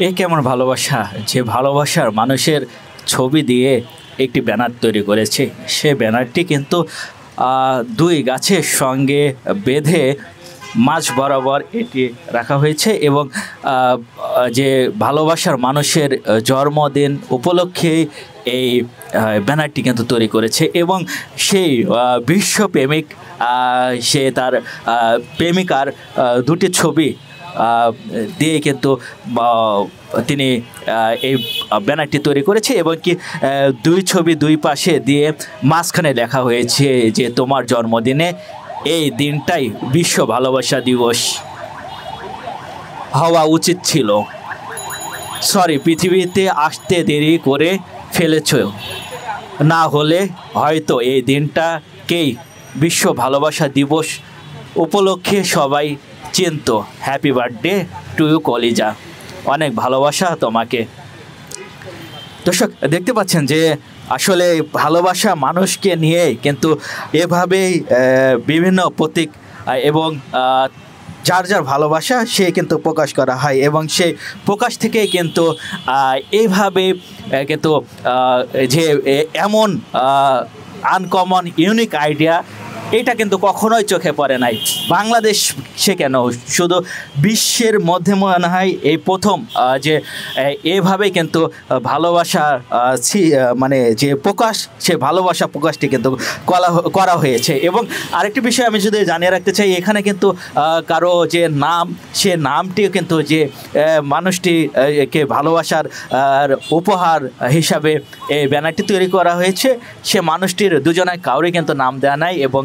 এ কেমন ভালোবাসা, যে ভালোবাসার মানুষের ছবি দিয়ে একটি ব্যানার তৈরি করেছে। সে ব্যানারটি কিন্তু দুই গাছের সঙ্গে বেঁধে মাঝ বরাবর এটি রাখা হয়েছে এবং যে ভালোবাসার মানুষের জন্মদিন উপলক্ষে এই ব্যানারটি কিন্তু তৈরি করেছে এবং সেই বিশ্বপ্রেমিক সে তার প্রেমিকার দুটি ছবি দিয়ে কিন্তু তিনি এই ব্যানারটি তৈরি করেছে এবং কি দুই ছবি দুই পাশে দিয়ে মাঝখানে লেখা হয়েছে যে তোমার জন্মদিনে এই দিনটাই বিশ্ব ভালোবাসা দিবস হওয়া উচিত ছিল। সরি, পৃথিবীতে আসতে দেরি করে ফেলেছ, না হলে হয়তো এই দিনটাকেই বিশ্ব ভালোবাসা দিবস উপলক্ষে সবাই চিনত। হ্যাপি বার্থডে টু ইউ কলিজা, অনেক ভালোবাসা তোমাকে। দর্শক দেখতে পাচ্ছেন যে আসলে ভালোবাসা মানুষকে নিয়ে কিন্তু এভাবেই বিভিন্ন প্রতীক এবং যার যার ভালোবাসা সে কিন্তু প্রকাশ করা হয় এবং সেই প্রকাশ থেকেই কিন্তু এইভাবে কিন্তু যে এমন আনকমন ইউনিক আইডিয়া এটা কিন্তু কখনোই চোখে পড়ে নাই বাংলাদেশ সে কেন শুধু বিশ্বের মধ্যে মনে হয় এই প্রথম যে এভাবে কিন্তু ভালোবাসা মানে যে প্রকাশ সে ভালোবাসা প্রকাশটি কিন্তু করা হয়েছে। এবং আরেকটি বিষয় আমি যদি জানিয়ে রাখতে চাই, এখানে কিন্তু কারো যে নাম সে নামটিও কিন্তু যে মানুষটি কে ভালোবাসার উপহার হিসাবে এই ব্যানারটি তৈরি করা হয়েছে সে মানুষটির দুজনের কাউরে কিন্তু নাম দেওয়া নাই এবং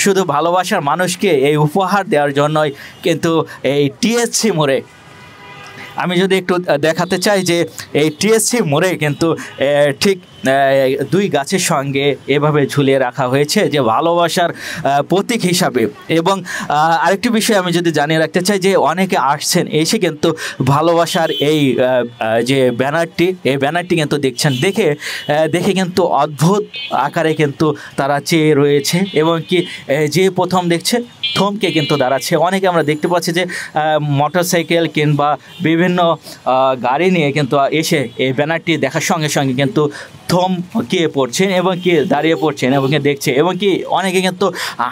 শুধু ভালোবাসার মানুষকে এই উপহার দেওয়ার জন্যই কিন্তু এই টিএসসি মোড়ে আমি যদি একটু দেখাতে চাই যে এই টিএসসি মোড়ে কিন্তু ঠিক দুই গাছের সঙ্গে এভাবে ঝুলিয়ে রাখা হয়েছে যে ভালোবাসার প্রতীক হিসাবে। এবং আরেকটি বিষয় আমি যদি জানিয়ে রাখতে চাই যে অনেকে আসছেন এসে কিন্তু ভালোবাসার এই যে এই ব্যানারটি কিন্তু দেখছেন, দেখে কিন্তু অদ্ভুত আকারে কিন্তু তারা চেয়ে রয়েছে এবং কি যে প্রথম দেখছে থমকে কিন্তু দাঁড়াচ্ছে। অনেকে আমরা দেখতে পাচ্ছি যে মোটরসাইকেল কিংবা বিভিন্ন গাড়ি নিয়ে কিন্তু এসে এই ব্যানারটি দেখার সঙ্গে সঙ্গে কিন্তু থমকে পড়ছেন এবং কি দাঁড়িয়ে পড়ছেন এবং দেখছে এবং কি অনেকে কিন্তু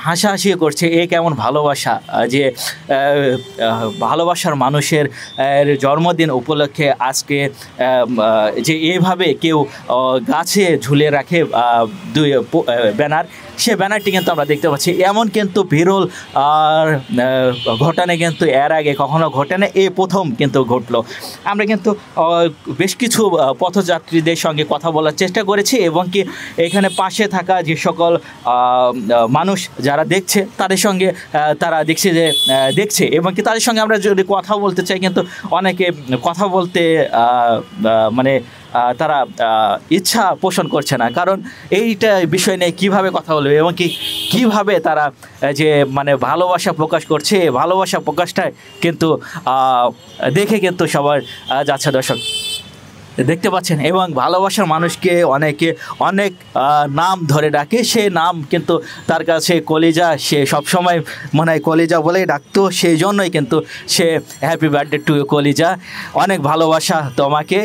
হাসাহাসি করছে। এ কেমন ভালোবাসা, যে ভালোবাসার মানুষের জন্মদিন উপলক্ষে আজকে যে এইভাবে কেউ গাছে ঝুলে রাখে দুই ব্যানার, সে ব্যানারটি কিন্তু আমরা দেখতে পাচ্ছি। এমন কিন্তু বিরল ঘটনা কিন্তু এর আগে কখনো ঘটে না, এই প্রথম কিন্তু ঘটলো। আমরা কিন্তু বেশ কিছু পথযাত্রীদের সঙ্গে কথা বলার চেষ্টা করেছি এবং কি এখানে পাশে থাকা যে সকল মানুষ যারা দেখছে তাদের সঙ্গে তারা দেখছে এবং কি তাদের সঙ্গে আমরা যদি কথা বলতে চাই কিন্তু অনেকে কথা বলতে মানে তারা ইচ্ছা পোষণ করছে না, কারণ এইটা বিষয় নিয়ে কীভাবে কথা বলবে এবং কীভাবে তারা যে মানে ভালোবাসা প্রকাশ করছে, ভালোবাসা প্রকাশটাই কিন্তু দেখে কিন্তু সবার যাচ্ছে। দর্শক দেখতে পাচ্ছেন এবং ভালোবাসার মানুষকে অনেকে অনেক নাম ধরে ডাকে, সে নাম কিন্তু তার কাছে কলিজা, সে সবসময় মনে হয় কলিজা বলেই ডাকতো, সেই জন্যই কিন্তু সে হ্যাপি বার্থডে টু কলিজা, অনেক ভালোবাসা তোমাকে।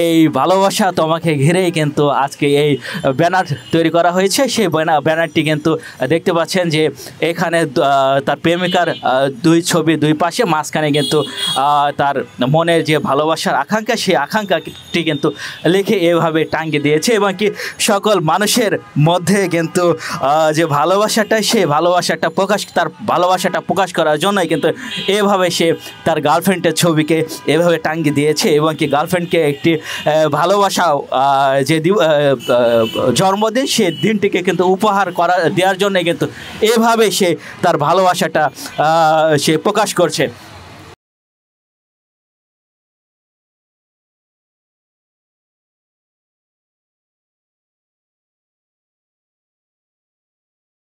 এই ভালোবাসা তোমাকে ঘিরেই কিন্তু আজকে এই ব্যানার তৈরি করা হয়েছে। সেই ব্যানারটি কিন্তু দেখতে পাচ্ছেন যে এখানে তার প্রেমিকার দুই ছবি দুই পাশে, মাঝখানে কিন্তু তার মনের যে ভালোবাসার আকাঙ্ক্ষা সেই আকাঙ্ক্ষাটি কিন্তু লিখে এভাবে টাঙ্গিয়ে দিয়েছে এবং কি সকল মানুষের মধ্যে কিন্তু যে ভালোবাসাটা সেই তার ভালোবাসাটা প্রকাশ করার জন্যই কিন্তু এভাবে সে তার গার্লফ্রেন্ডের ছবিকে এভাবে টাঙ্গিয়ে দিয়েছে এবং কি গার্লফ্রেন্ডকে একটি ভালোবাসা যে জন্মদিন সে দিনটিকে কিন্তু উপহার দেওয়ার জন্য কিন্তু এভাবে সে তার ভালোবাসাটা সে প্রকাশ করছে।